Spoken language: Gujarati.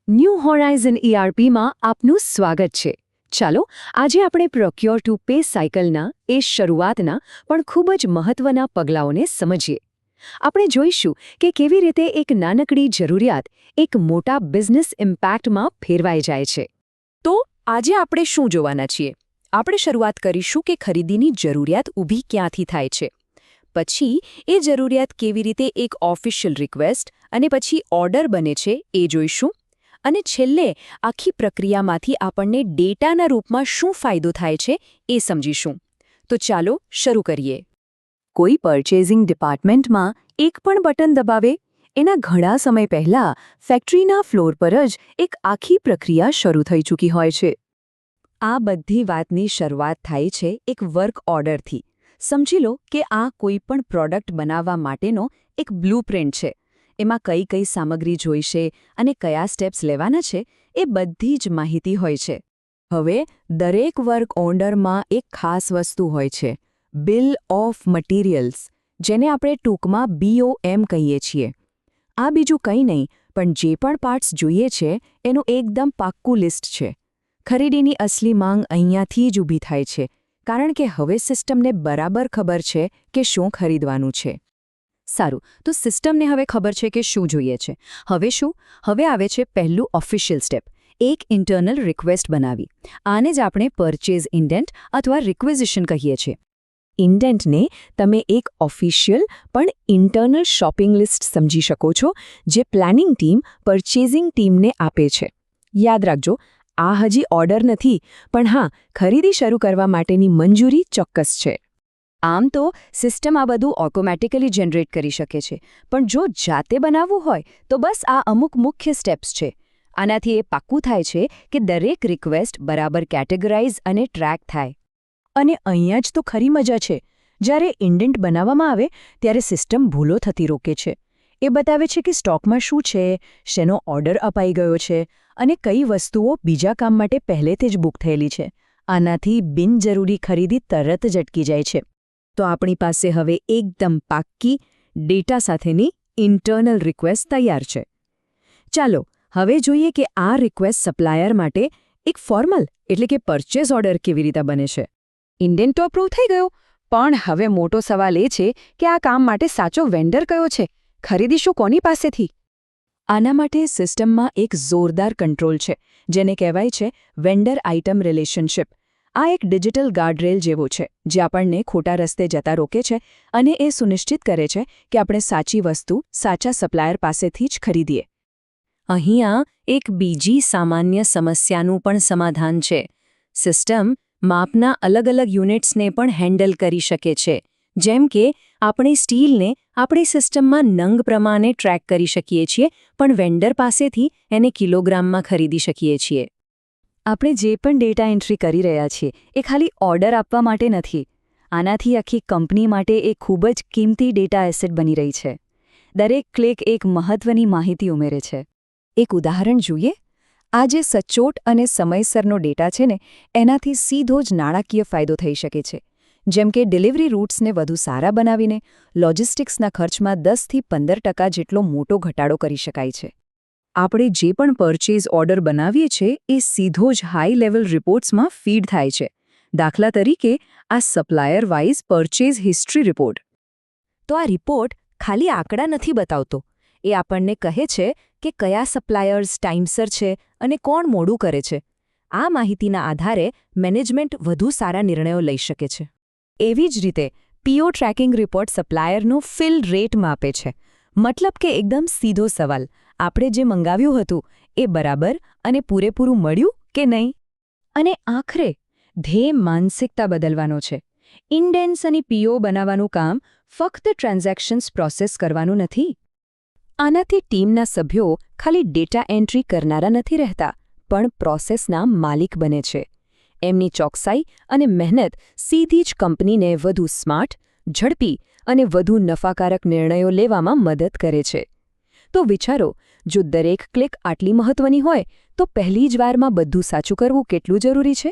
ન્યૂ હોરાઇઝન ERPમાં આપનું સ્વાગત છે. ચાલો આજે આપણે પ્રોક્યોર ટુ પે સાયકલના એ શરૂઆતના પણ ખૂબ જ મહત્વના પગલાઓને સમજીએ. આપણે જોઈશું કે કેવી રીતે એક નાનકડી જરૂરિયાત એક મોટા બિઝનેસ ઇમ્પેક્ટમાં ફેરવાઈ જાય છે. તો આજે આપણે શું જોવાના છીએ? આપણે શરૂઆત કરીશું કે ખરીદીની જરૂરિયાત ઊભી ક્યાંથી થાય છે. પછી એ જરૂરિયાત કેવી રીતે એક ઓફિશિયલ રિક્વેસ્ટ અને પછી ઓર્ડર બને છે એ જોઈશું. અને છેલ્લે આખી પ્રક્રિયામાંથી આપણને ડેટાના રૂપમાં શું ફાયદો થાય છે એ સમજીશું. તો ચાલો શરૂ કરીએ. કોઈ પરચેઝિંગ ડિપાર્ટમેન્ટમાં એક પણ બટન દબાવે એના ઘણા સમય પહેલાં ફેક્ટરીના ફ્લોર પર જ એક આખી પ્રક્રિયા શરૂ થઈ ચૂકી હોય છે. આ બધી વાતની શરૂઆત થાય છે એક વર્ક ઓર્ડરથી. સમજી લો કે આ કોઈ પણ પ્રોડક્ટ બનાવવા માટેનો એક બ્લૂપ્રિન્ટ છે. એમાં કઈ કઈ સામગ્રી જોઈશે અને કયા સ્ટેપ્સ લેવાના છે એ બધી જ માહિતી હોય છે. હવે દરેક વર્ક ઓર્ડરમાં એક ખાસ વસ્તુ હોય છે, બિલ ઓફ મટીરિયલ્સ, જેને આપણે ટૂંકમાં BOM કહીએ છીએ. આ બીજું કંઈ નહીં પણ જે પણ પાર્ટ્સ જોઈએ છે એનું એકદમ પાક્કું લિસ્ટ છે. ખરીદીની અસલી માંગ અહીંયાથી જ ઊભી થાય છે, કારણ કે હવે સિસ્ટમને બરાબર ખબર છે કે શું ખરીદવાનું છે. સારું, તો સિસ્ટમને હવે ખબર છે કે શું જોઈએ છે. હવે શું? હવે આવે છે પહેલું ઓફિશિયલ સ્ટેપ, એક ઇન્ટરનલ રિક્વેસ્ટ બનાવી. આને જ આપણે પરચેઝ ઇન્ડેન્ટ અથવા રિક્વેઝિશન કહીએ છીએ. ઇન્ડેન્ટને તમે એક ઓફિશિયલ પણ ઇન્ટરનલ શોપિંગ લિસ્ટ સમજી શકો છો, જે પ્લાનિંગ ટીમ પરચેઝિંગ ટીમને આપે છે. યાદ રાખજો, આ હજી ઓર્ડર નથી, પણ હા, ખરીદી શરૂ કરવા માટેની મંજૂરી ચોક્કસ છે. આમ તો સિસ્ટમ આ બધું ઓટોમેટિકલી જનરેટ કરી શકે છે, પણ જો જાતે બનાવવું હોય તો બસ આ અમુક મુખ્ય સ્ટેપ્સ છે. આનાથી એ પાક્કું થાય છે કે દરેક રિક્વેસ્ટ બરાબર કેટેગરાઇઝ અને ટ્રેક થાય. અને અહીંયા જ તો ખરી મજા છે. જ્યારે ઇન્ડેન્ટ બનાવવામાં આવે ત્યારે સિસ્ટમ ભૂલો થતી રોકે છે. એ બતાવે છે કે સ્ટોકમાં શું છે, શેનો ઓર્ડર અપાઈ ગયો છે અને કઈ વસ્તુઓ બીજા કામ માટે પહેલેથી જ બુક થયેલી છે. આનાથી બિનજરૂરી ખરીદી તરત જ અટકી જાય છે. તો આપણી પાસે હવે એકદમ પાક્કી ડેટા સાથેની ઇન્ટરનલ રિક્વેસ્ટ તૈયાર છે. ચાલો હવે જોઈએ કે આ રિક્વેસ્ટ સપ્લાયર માટે એક ફોર્મલ એટલે કે પરચેઝ ઓર્ડર કેવી રીતે બને છે. ઇન્ડેન્ટ તો અપ્રૂવ થઈ ગયો, પણ હવે મોટો સવાલ એ છે કે આ કામ માટે સાચો વેન્ડર કયો છે? ખરીદીશું કોની પાસેથી? આના માટે સિસ્ટમમાં એક જોરદાર કંટ્રોલ છે, જેને કહેવાય છે વેન્ડર આઇટમ રિલેશનશિપ. આ એક ડિજિટલ ગાર્ડરેલ જેવો છે, જે આપણને ખોટા રસ્તે જતા રોકે છે અને એ સુનિશ્ચિત કરે છે કે આપણે સાચી વસ્તુ સાચા સપ્લાયર પાસેથી જ ખરીદીએ. અહીંયા એક બીજી સામાન્ય સમસ્યાનું પણ સમાધાન છે. સિસ્ટમ માપના અલગ અલગ યુનિટ્સને પણ હેન્ડલ કરી શકે છે. જેમ કે આપણે સ્ટીલને આપણી સિસ્ટમમાં નંગ પ્રમાણે ટ્રેક કરી શકીએ છીએ, પણ વેન્ડર પાસેથી એને કિલોગ્રામમાં ખરીદી શકીએ છીએ. આપણે જે પણ ડેટા એન્ટ્રી કરી રહ્યા છીએ એ ખાલી ઓર્ડર આપવા માટે નથી. આનાથી આખી કંપની માટે એક ખૂબ જ કિંમતી ડેટા એસેટ બની રહી છે. દરેક ક્લિક એક મહત્વની માહિતી ઉમેરે છે. એક ઉદાહરણ જોઈએ. આ જે સચોટ અને સમયસરનો ડેટા છે ને, એનાથી સીધો જ નાણાકીય ફાયદો થઈ શકે છે. જેમ કે ડિલિવરી રૂટ્સને વધુ સારા બનાવીને લોજિસ્ટિક્સના ખર્ચમાં 10થી 15% જેટલો મોટો ઘટાડો કરી શકાય છે. આપણે જે પણ પરચેઝ ઓર્ડર બનાવીએ છીએ એ સીધો જ હાઈ લેવલ રિપોર્ટ્સમાં ફીડ થાય છે. દાખલા તરીકે આ supplier wise purchase history report. તો આ રિપોર્ટ ખાલી આંકડા નથી બતાવતો. એ આપણને કહે છે કે કયા સપ્લાયર્સ ટાઈમસર છે અને કોણ મોડું કરે છે. આ માહિતીના આધારે મેનેજમેન્ટ વધુ સારા નિર્ણયો લઈ શકે છે. એવી જ રીતે PO ટ્રેકિંગ રિપોર્ટ સપ્લાયરનો ફિલ રેટ માપે છે. મતલબ કે એકદમ સીધો સવાલ, આપણે જે મંગાવ્યું હતું એ બરાબર અને પૂરેપૂરું મળ્યું કે નહીં? અને આખરે ધ્યેય માનસિકતા બદલવાનો છે. ઇન્ડેન્ટ્સ અને PO બનાવવાનું કામ ફક્ત ટ્રાન્ઝેક્શન્સ પ્રોસેસ કરવાનું નથી. આનાથી ટીમના સભ્યો ખાલી ડેટા એન્ટ્રી કરનારા નથી રહેતા, પણ પ્રોસેસના માલિક બને છે. એમની ચોકસાઈ અને મહેનત સીધી જ કંપનીને વધુ સ્માર્ટ, ઝડપી અને વધુ નફાકારક નિર્ણયો લેવામાં મદદ કરે છે. તો વિચારો, જો દરેક ક્લિક આટલી મહત્વની હોય તો પહેલી જ વારમાં બધું સાચું કરવું કેટલું જરૂરી છે?